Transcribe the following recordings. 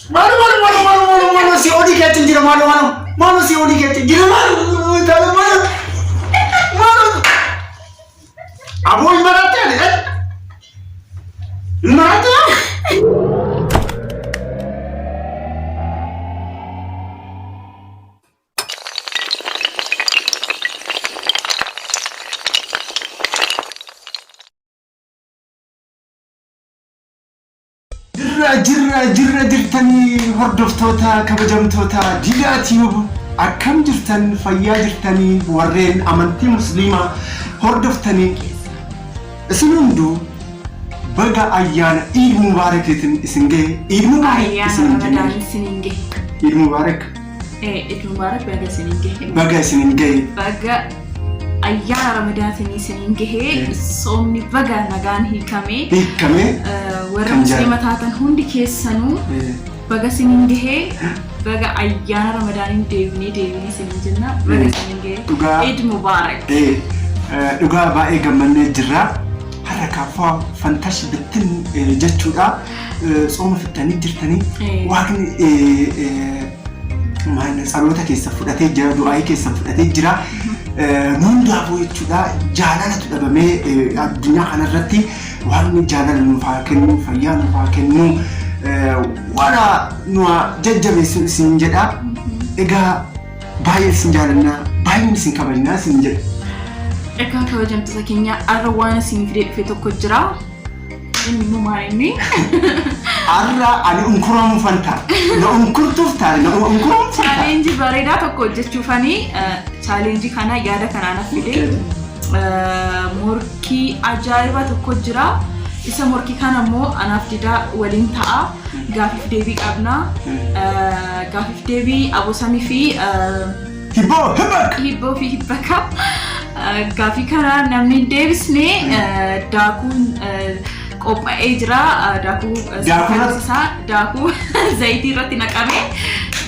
Mano si odi che tingira mano si odi che tingira mano Aboy marate marate jirra jirtanii hordoftoota kabajamtoota diidaatiif akkam jirtan fayyaa jirtanii warreen amantii musliimaa hordoftanii isin hunduu baga ayyaana Eid Mubaarakiitiin isin gahe Eid Mubaarak isin gahe Eid Mubaarak Eid Mubaarak baga isin gahe baga ayyaana Ramadaatiin isin gahe soomni baga nagaan hiikame warra musliima taatan hundi keessanuu baga isin gahe baga ayyaana Ramadaatiin deebinee isin jenna baga isin gahe Eid Mubaarak dhugaa baay'ee gammannee jirra harakaafaa fantashi bittin jechuudha sooma fitanii jirtanii waaqni maana saloota keessa fudhatee jira du'aa keessa fudhatee jira Nundaafuu jechuudha jaalalatu dhabamee addunyaa kanarratti waaqni jaalala nuuf haa kennu fayyaa nuuf haa kennu wara nu jajjabeessu isin jedha egaa baay'ee isin jaalanna baay'ee isin kabajnaa isin jedha Eka kabajamtoota keenya arra waan isin fidee dhufe tokko jira inni maayini arra ani unkuramu fanta na unkurtuuf taale na unkuramu fanta challenge bareedaa tokko hojjechuufani challenge kana yaada kanaan fidee morki ajaa'iba tokko jira isa morki kana ammoo anaaf didaa waliin ta'a gaafiif deebii qabna gaafiif deebii abosamii fi hibboo fi hibbaka Gaafii kana namni deebisne daakuun qophaa'ee jira daakuu zayitii irratti naqame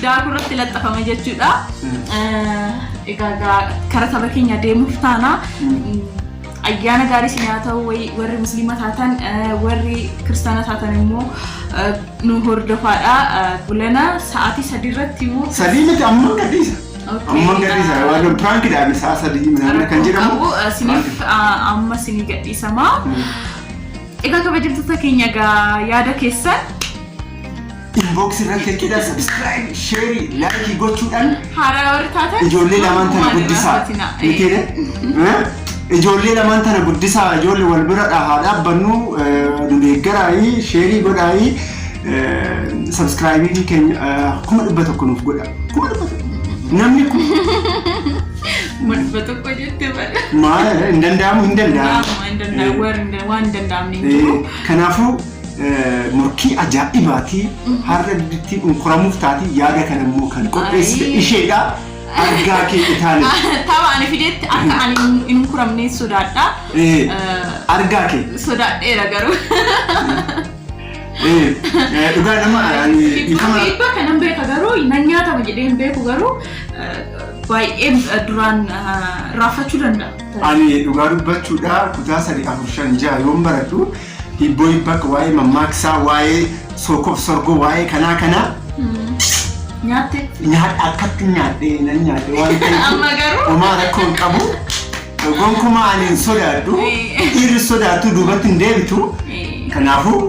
daakuu irratti laxxafame jechuudha egaa karaa tapha keenya deemuuf taana ayyaana gaarii isin haa ta'u warri musliima taatan warri kiristaana taatan immoo nu hordofaadha bulana sa'aatii 3 irratti immoo 3 miti amma gadhiisa amma gadhiisa waan prank dhaan saasa diimana kan jedhamu sinif amma sini gadhiisama egaa kabajamtoota keenya yaada keessan inbox irratti kida subscribe share like gochuudhaan haaraa warri taatan ijoollee lamaan tana guddisaa mitiire ijoollee lamaan tana guddisaa ijoollee wal bira dhaabbannu nu deeggaraayi share godhaayi subscribe keenya kuma dhibba tokko nuuf godha kuma dhibba namni kun madba tokko jette bada maal hindandaamu waan danda'amne kanaafuu morkii ajaa'ibaati har'a ditti unkuramuuf taati yaada kana immoo kan qopheessite isheedha argaa kee itaale tawa ani fidetti akka ani unkuramne sodaadha argaa kee sodaadheera garuu dhugaa nama ani ifama kanan beeka garuu nan nyaatama jedheen beeku garuu baay'ee duraan raafachuu danda'a ani dhugaa dubbachuudha kutaa 3-4-5 yoon baradhu hibboo hibbaka waa'ee mammaaksaa waa'ee sookof sorgoo waa'ee kanaa nyaatte akkatti nyaadhee nan nyaadhe waan ta'eef amma garuu homaa rakkoon qabu gonkumaa ani sodaadhu dhiirri sodaatu duubatti hin deebitu kanaafuu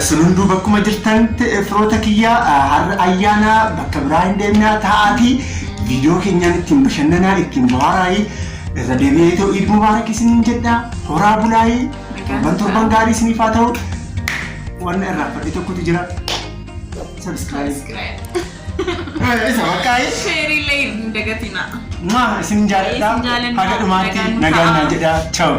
sunundu bakkuma jirtan firoota kiyyaa har'a ayyaana bakka biraa hin deemnaa taa'aatii viidiyoo keenyaan ittiin bashannanaa ittiin bohaaraayii irra deebi'ee ta'u Eid Mubaarak isiniin jedha horaa bulaayii torban gaarii isiniif haa ta'u waan irraa fadhi tokkotu jira subscribe isa bakkaa'ee share illee hin dagatina maa isin jaalladha haga dhumaatti nagaan jedha ciao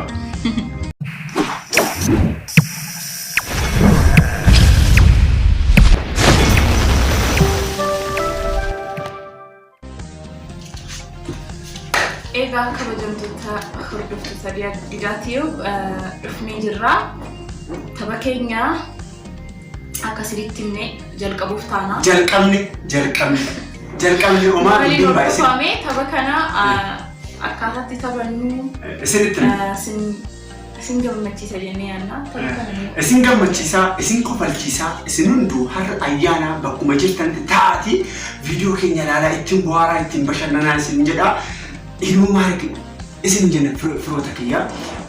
egaa kabajamtoota hordoftoota diidaatiif dhufnee jirra tapha keenya akkasitti himne jalqabuuf taana jalqabni omaa bidduun baay'isee tapha kana akkaataatti taphannu isin gammachiisa jennee yaadna. Isin gammachiisa, isin kofalchiisa, isin hunduu har'a ayyaana bakkuma jirtan taati viidiyoo keenya ilaalaa ittiin bohaaraa ittiin bashannanaa isin jedha. Ilmumaa isin jenna firoota kiyya.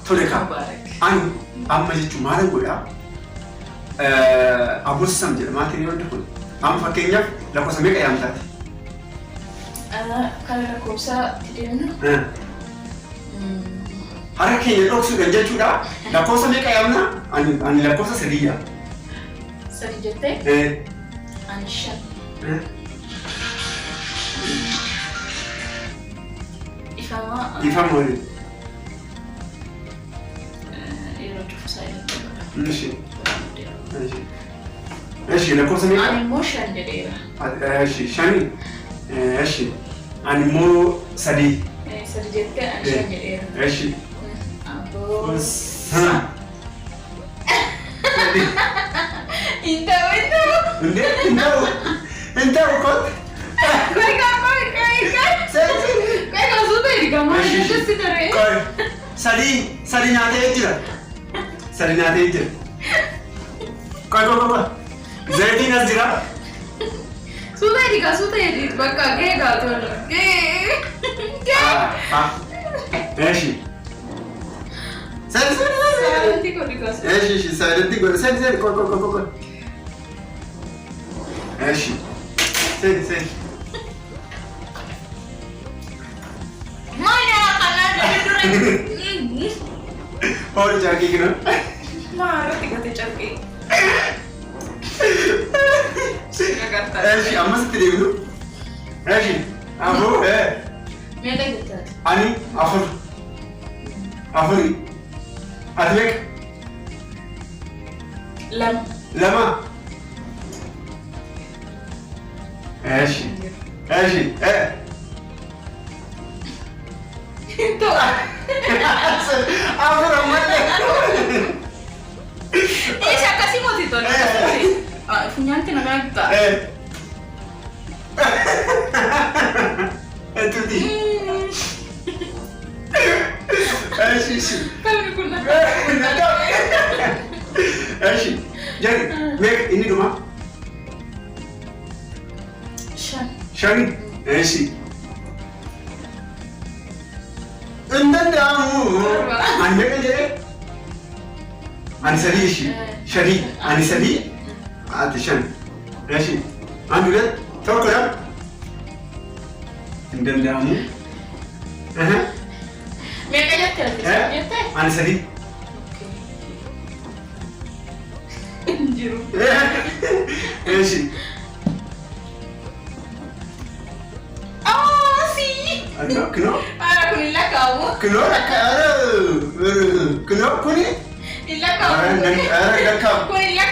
Tole kaa ani amma jechuun maal godhaa? Abossam jedha maatiin yoo kun. Amma fakkeenyaaf lakkoofsa meeqa yaamtaati? Kan lakkoofsa deemnu. Harka keenya dhoksuudhaan jechuudha. Lakkoofsa meeqa yaamna? Ani lakkoofsa 3 yaama. 3 jettee? Ani 5. Ifama waliin. Yeroo cufu saayilii. Eshi lakkoofsa meeqa? Ani immoo 5 jedheera. Eshi 5. Eshi ani immoo 3. 3 jettee ani 5 jedheera. Eshi. Entah kot. Sadi nyate aja. Kau. Jadi nasjira. Sudah di bakka kega tuh. Eshi. Silenti kok dikasih. Eshi, silenti kok. Senti, kok. Eshi. Senti. Mana kana dari durang. Oh, caki kena. Marah tiga caki. Jakarta. Eshi, amma sendiri dulu. Eshi, aku Meta gitu. Ani, Afuri. Advek. Lama. Eshi. Itu. Afur amat. Siapa sih mau itu? Punya nanti naga. Itu di. Eshi. Eshi. Jadi, Meg ini rumah? Shani. Eshi. Endan damu. Anda kan jadi? Ani Eshi. Shani. Ani Sadi. Ati Shani. Eshi. Anda lihat? Tahu kan? Endan damu. Mereka nyetel. Ani Sadi. Jiru. Eshi. Oh, sih. Kenapa? Aku nilai kamu. Kenapa kuni? Nilai kamu. Kunilai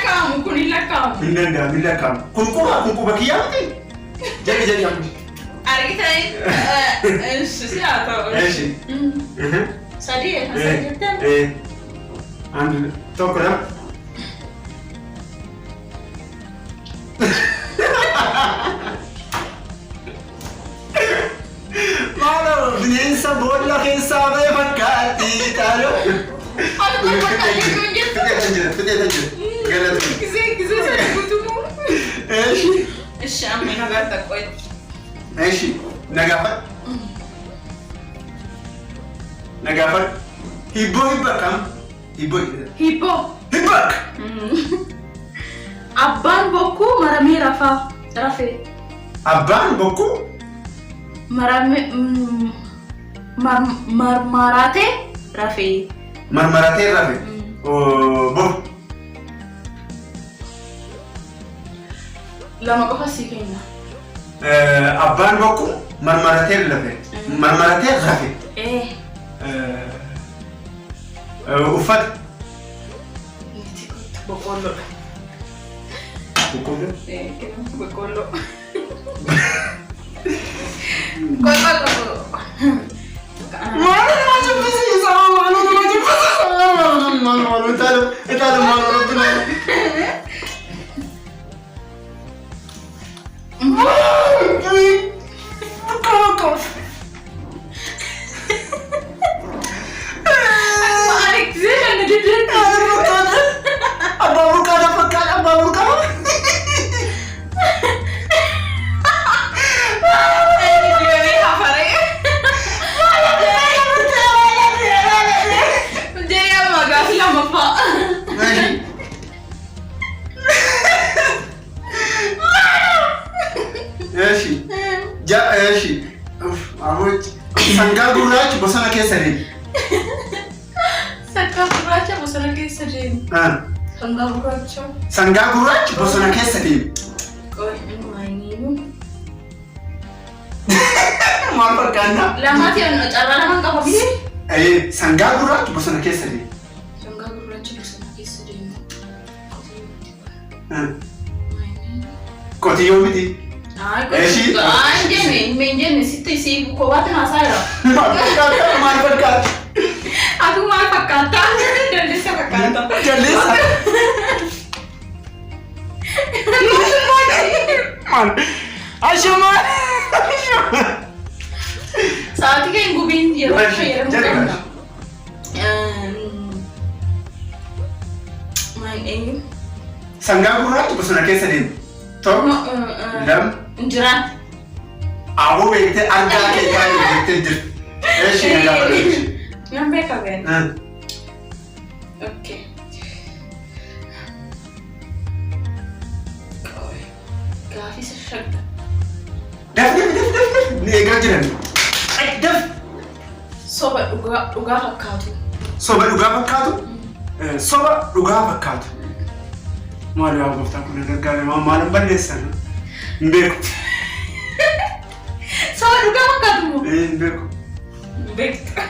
kamu. Nilai kamu. Kunku bagi yang ni. Jadi yang ni. Hari kita ini sesuatu. Eshi. Sadi ya. Anda tahu kan? Malu, binasa bola kesana makati tahu. Aku Lanjut. Galat. Kisah saya butuhmu. Eshi, amma nagaa takkoy. Eshi, nagaafat. Hibboo kam? Hibboo. Hibbak. Abbaan bokkuu maramee rafee. Abbaan bokkuu? Marmaratee rafee. Marmaratee rafee. Boh. Lama qofa si kenna. Abbaan bokkuu marmaratee rafee. Marmaratee rafee. Uffata. Boqqolloo. Boqqolloo. Eeshi. Amoch. Sangaa gurraachi bosona keessa deemu. Sangaa gurraacha bosona keessa deemu. Sangaa gurraacha. Sangaa gurraachi bosona keessa deemu. Maal fakkaata? Lamaati carraa lamaan qaba biyyi. Sangaa gurraachi bosona keessa deemu. Sangaa gurraachi bosona keessa deemu. Qotiyyoo miti. Menjenne sitti si kowaate naasaayira. Maal fakkaata? Atu maal fakkaata? Jaldeessa fakkaata. Jaldeessa. Maal? Ashuma. Saati kee gubiin yeroo fayyadamu qabna. Sangaa gurraachi bosona keessa deemu. Tokko. Lam. Injiraan. Aboo beektee argaa kee taa'ee beektee jirti. Eeshi nagaa barreessi. Naan beeka been. Okay. Gaafii shagda. Daf. Ni eegaa jiran. Daf. Soba dhugaa fakkaatu. Soba dhugaa fakkaatu? Soba dhugaa fakkaatu. Maal yaa gooftaa kun gargaare maalan balleessan? Hin beeku. Soba dhugaa fakkaatu moo? Hin beeku. Beekta.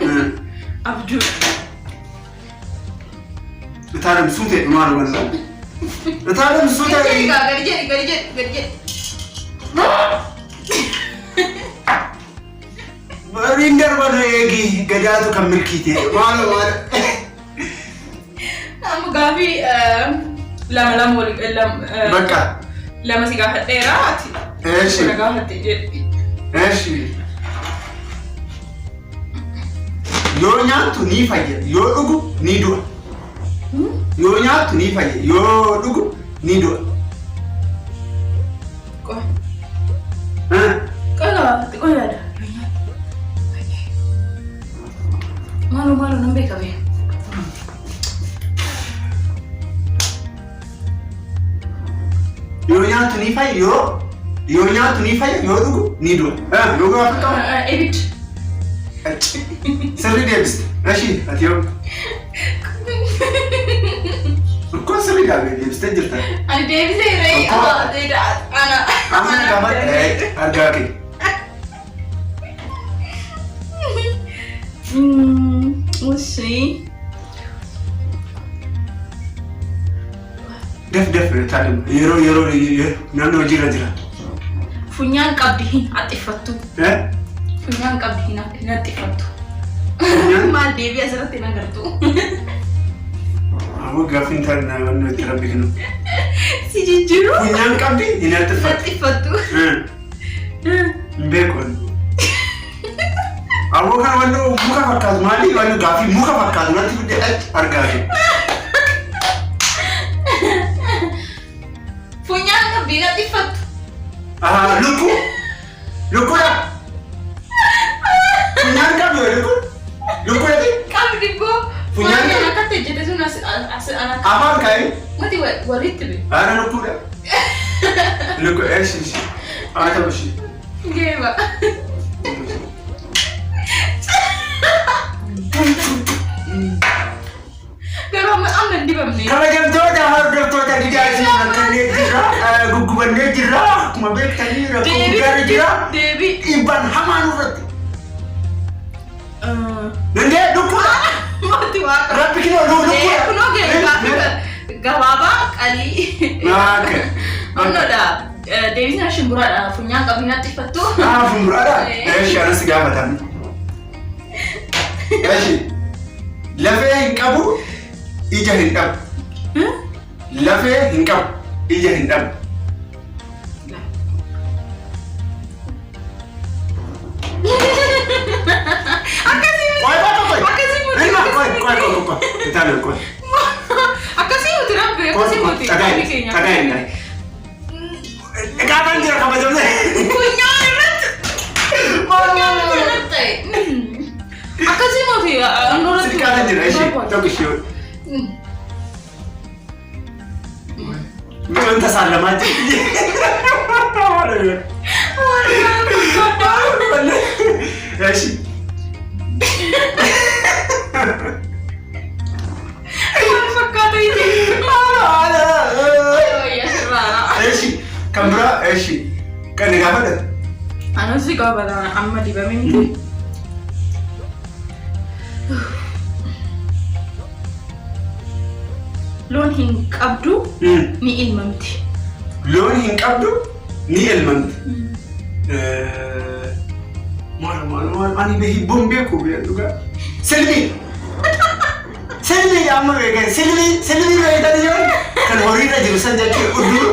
Abduu. Itaalam suutee maal wanta? Itaalam suutee. Gadi jedhi. Bariin darbana eegi gadaatu kan milkiite. Maal. Amma gaafii lama Bakka. Lama si gaafadheera ati. Eeshi. Kana gaafatte jedhi. Eeshi. Yoo nyaattu ni fayya, yoo dhugu ni du'a. Yoo nyaattu ni fayya, yoo dhugu ni du'a. Qoy yaada. Malu nan beeka bee. Yoo nyaattu ni fayya, yoo nyaattu ni fayya, yoo dhugu ni du'a. Yoo gaafa qabu. Ebit. Sirrii deebiste. Eeshi ati yoo. Kun sirrii deebistee jirta. Ani deebisee ree. Amma gaafa argaa kee. Usii. Daf taalim yeroo naannoo jira. Funyaan qabdi hin haxxifattu. Funyaan qabdi hin haxxifattu. Maal deebii asirratti hin agartu. Awwa gaafin taanaa wanni itti rabbikinu. Si jijjiiru. Funyaan qabdi hin haxxifattu. Hin beekon. Awwa kan wanni muka fakkaatu maali wanni gaafii muka fakkaatu natti fidee argaa jiru. Funyaan qabdi hin haxxifattu. Lukkuudha. Funyaan qabdi lukkuudha. Lukkuudha. Qabdi boo. Funyaan akka tejjete sun as ana. Afaan kaa'e. Mati walitti be. Ana lukkuudha. Lukkuudha eeshi. Haa ta'u ishee. Geeba. Garuu amma dibamne. Kabajamtoota hordoftoota gidaasii kanneen jira guggubannee jira akkuma beektanii rakkoo gaarii jira dhiibbaan hamaan irratti. Dandee lukkuudha. Mati waaqa. Rabbi kinoo lukkuudha. Kunoo gabaabaa qalii. Onnoodha. Deebisnaa shimburaadha. Funyaan qabdi hin haxxifattu. Fumburaadha. Eeshi anas gaafatan. Eeshi. Lafee hin qabu. Ija hin dhabu. Lafee hin qabu. Ija hin dhabu. Akkasii miti rabbi akkasii miti. Kapan jira kabajamne? Funyaan irratti. Akkasii miti annoorratti. Sirkaata jira ishee tokko ishee. Wanta saalamaa jirti. Kamera eshi. Kan gafadha. Ana si gafadha amma dibame miti. Loon hin qabdu ni ilmamti. Loon hin qabdu ni ilmamti. Maal ani behi bombe ko be duga. Selvi. Selvi amma be selvi be da yo. Kan horira jiru sanjati udu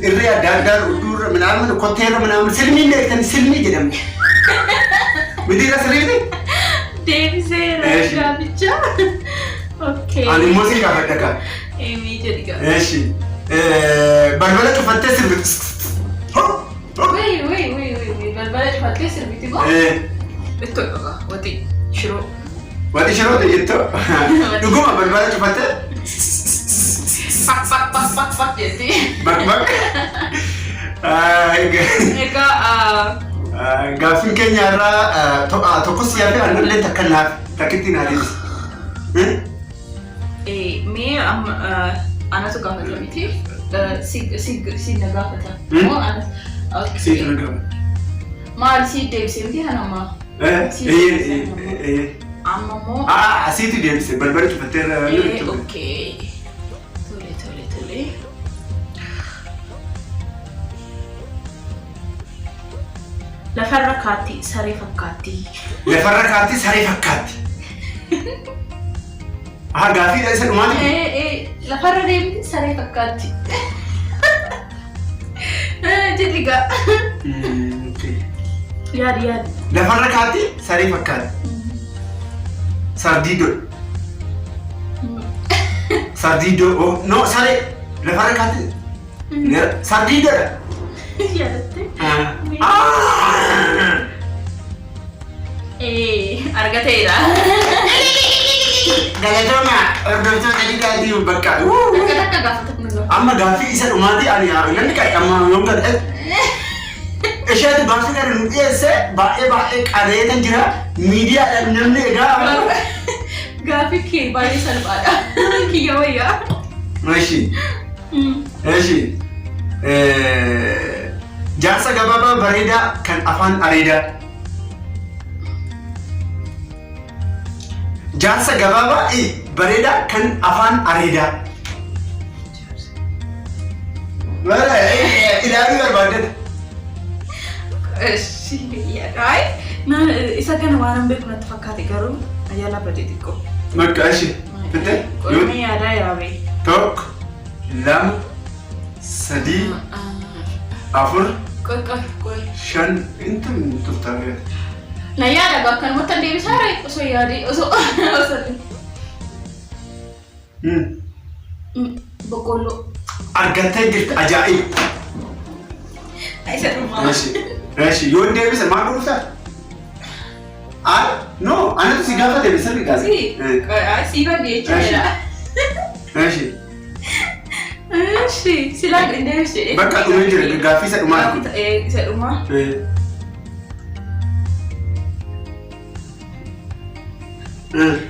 irriya dadar udur manam kottera manam selvi ne kan selvi jedam. Midira selvi? Devse ra bicha. Okay. Ani musica fattaka. Mi jadiga. Eshi. Balbala tufatte sirbit. Wait. Balbala tufatte sirbiti go? Betto yoga. Wati shiro. Wati shiro de yetto. Duguma balbala tufatte. Pak jadi. Bak. Eka Gafin Kenya ra tokko siyafe annalle takkannaaf takkitti naadis. Me ana tu gafata miti. Si nagafata. Mo ana. Si nagafata. Maal si debse miti hanama. Amma mo. Si tu debse balbala tufatte ra. Okay. Tole. Lafarra kaatti saree fakkaatti. Lafarra kaatti saree fakkaatti. Gaafiidha isa dhumaati? Lafarra deemti saree fakkaatti. Jedhiga. Yaadi. Lafarra kaatti saree fakkaatti. Sardiido. Sardiido. No, saree. Lafarra kaatti. Sardiidoodha. Yaadatte? Argateera. Galatoma, ordoftoota dhigaatii bakka. Takka gaafata. Amma gaafii isa dhumaati ani namni qaqqammaa yoom gadhe. Isheetu gaafii kana nu dhiyeesse baay'ee qareetan jira. Miidiyaadhaan namni egaa. Gaafii kee baay'ee salphaadha. Kiyya wayyaa. Eshi. Jaarsa gabaabaa bareedaa kan afaan areedaa. Jaarsa gabaabaa bareedaa kan afaan areedaa. Ilaaluu barbaaddan. Isa kana waan beeku natti fakkaate garuu ayyaala badee xiqqoo. Bakka ishee fitte. Qoonni yaadaa yaabee. Tokko, lama, sadii, afur. Qoy. Shan intam turtaabee. Na yaada bakka namatti deebisaa ree osoo yaadee osoo. Boqqolloo. Argattee jirti ajaa'iba. Isa dhumaa. Eshi yoo deebise maal dhuunfaa? No, anatu si gaafa deebise rigaa. Si badee jechuudha. Eshi, silaan deebise. Bakka dhumee jira gaaffii isa dhumaa. Isa dhumaa.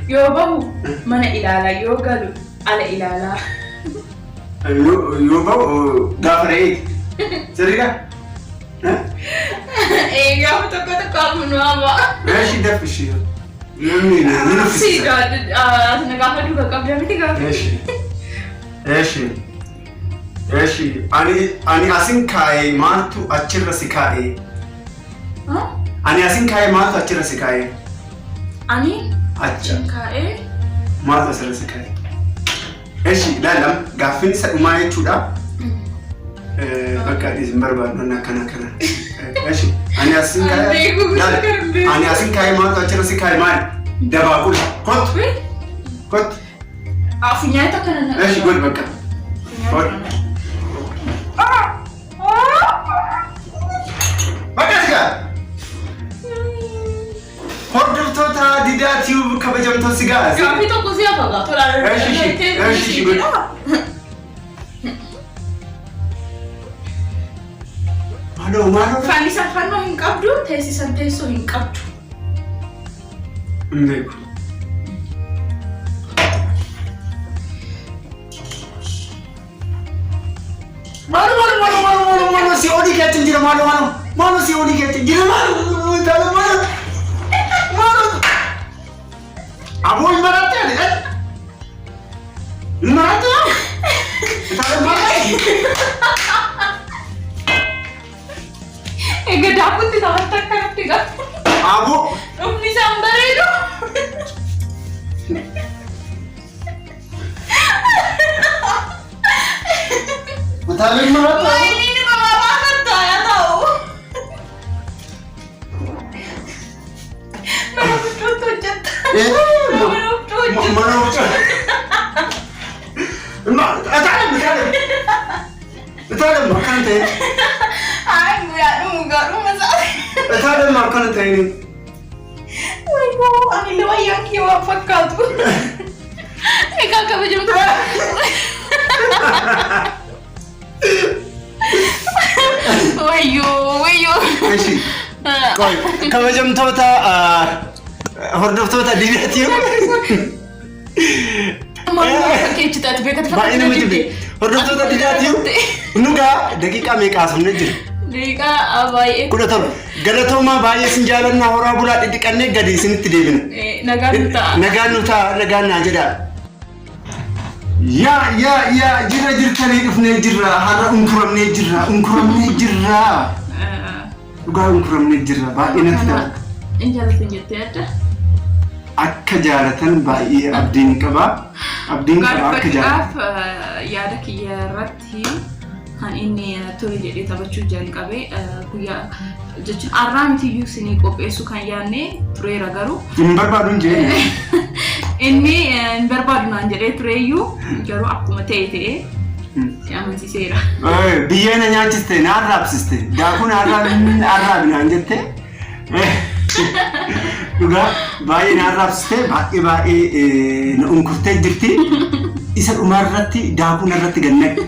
Yoo bahu mana ilaalaa yoo galu ala ilaalaa. Yoo bahu gaafa re'ee. Sirriidha? Gaafa tokko amanu amma. Eshi daffishi. Namni nuffisa. Na gaafa duuba qabda miti gaafa. Eshi. Ani asin kaa'ee maaltu achirra si kaa'ee? Ani asin kaa'ee maaltu achirra si kaa'ee? Ani? Achi. Kaa'ee? Maaltu asirra si kaa'ee? Eshi ilaalam gaaffiin isa dhumaa jechuudha. Bakka adiis hin barbaadnu akkana. Eshi ani asin kaa'ee maaltu achirra si kaa'ee maali? Dabaaqula. Kottu. Funyaata kana na. Eshi godhi bakka. Hordoftoota Didaa Tube kabajamtoota sigaa. Gaaffii tokko si hafagaa tolaan. Eshi godhi. Maaloo. Fannoo hin qabdu, teessisan teessoo hin qabdu. Hin beeku. Maaloo. oli keetti jira maalo si oli keetti jira maalo Abo imarate ani imarate Itale maalo Ega daputti tawata kanattiga Abo Umni sambaredo Itale imarate Ini mama banget ya tahu Itale makan teh Ay, enggak masalah. Itale makan teh ini Wigo, ang ilaw yung kiwa pagkatu. Ikaw ka ba dyan? Wayo. Koi, kabajamtoota hordoftoota diinatiif baay'ee nama jibbe hordoftoota diinatiif nugaa daqiiqaa meeqaa somne jira Daqiiqaa baay'ee 17 galatoomaa baay'ee sin jaalannaa horaa bulaa dhidhiqannee gadi isinitti deebina nagaan nu ta'a nagaan naa jedhaa yaa jirtanii dhufnee jirra har'a unkuramnee jirra dhugaa unkuramnee jirra baay'ee natti ta'a. Injaalatan jettee adda? Akka jaalatan baay'ee abdiin qaba akka jaalatan. Yaada kiyya irratti kan inni tole jedhee taphachuu jalqabe guyyaa jechuun har'aa mitiyyuu isinii qopheessu kan yaadne tureera garuu. Hin barbaaduun jedhee. Inni hin barbaadu naan jedhee tureeyyuu garuu akkuma ta'e si amansiiseera. Biyyee na nyaachiste na arraabsiste daakuun arraabi naan jette. Dhugaa baay'ee na arraabsiste baay'ee na unkurtee jirti. Isa dhumarratti daakuun irratti gannaqe.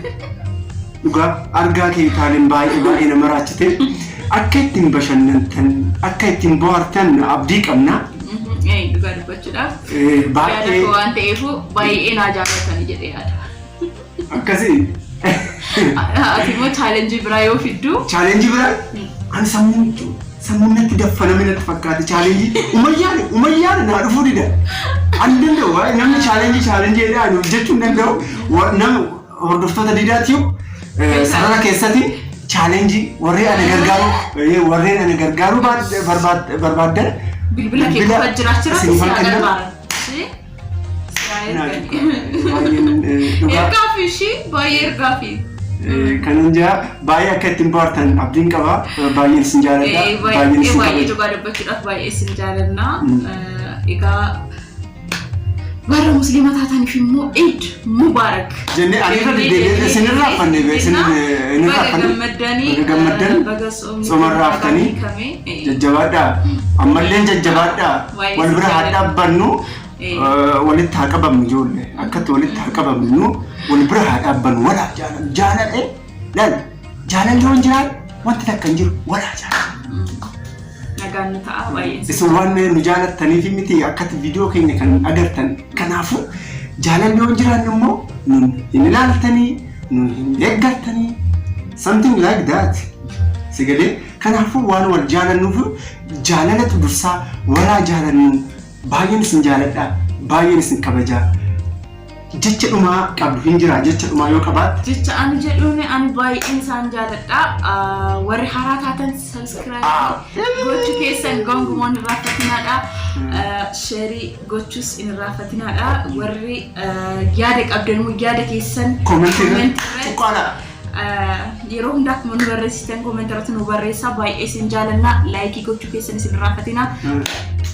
Dhugaa argaa kee taaleen baay'ee na maraachite. Akka ittiin bashannantan akka ittiin bohaartan abdii qabna. Dhugaa dubbachuudhaaf yaada koo waan ta'eef baay'ee naa jaallatanii jedhee yaada. Akkasii. Ati immoo chaalenjii biraa yoo fiddu. Chaalenjii biraa? Ani sammuun natti daffaname natti fakkaate chaalenjii umayyaan naa dhufuu dida. Ani danda'u waa'ee namni chaalenjii jedhaa jechuun danda'u nama hordoftoota didaatiif sarara keessatti chaalenjii warreen ana gargaaru barbaaddan bilbila kee qofa jiraachira si agarbaara. Ergaa fi ishii baay'ee ergaa fi. Kanan jaa baay'ee akka ittiin bohaartan abdiin qaba baay'ee isin jaalladha baay'ee dhugaa dubbachuudhaaf baay'ee isin jaalladha. Egaa warra musliimaa taataniif immoo Eid Mubaarak jennee aniirra deddeebi'ee isinirraa fanne gammaddan soomarraa haftanii jajjabaadhaa ammallee jajjabaadhaa wal bira haa dhaabbannu walitti haa qabamnu ijoollee akkatti walitti haa qabamnu wal bira haa dhaabbannu walaa jaalalli waan jiraan wanti takka hin jiru walaa jaalala. Nagaan nu ta'a baay'ee. Isin waan nu jaalattaniif miti akkatti viidiyoo keenya kan agartan kanaafuu jaalalli waan jiraan immoo nun hin ilaaltanii nun hin eeggatanii something like that. Sigalee kanaafuu waan wal jaalannuuf jaalalatu dursaa walaa jaalannu baay'een isin jaaladha baay'een isin kabajaa. Jecha dhumaa qabdu hin jira jecha dhumaa yoo qabaat. Jecha ani jedhuun ani baay'een isaan jaaladha. Warri haaraa taatan subscribe gochuu keessan gonkumoon irraaffatinaadha. Sheerii gochuus hin irraaffatinaadha. Warri yaada qabdan yaada keessan koomentii tuqaadha. Yeroo hundaa akkuma nu barreessitan koomentirratti nu barreessaa baay'ee isin jaalanna laayikii gochuu keessan isin irraaffatina.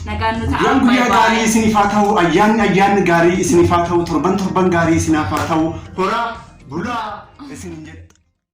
Nagaan nu ta'a. Guyyaa gaarii isiniif haa ta'u ayyaanni gaarii isiniif haa ta'u torban gaarii isiniif haa ta'u horaa bulaa isin jedhe.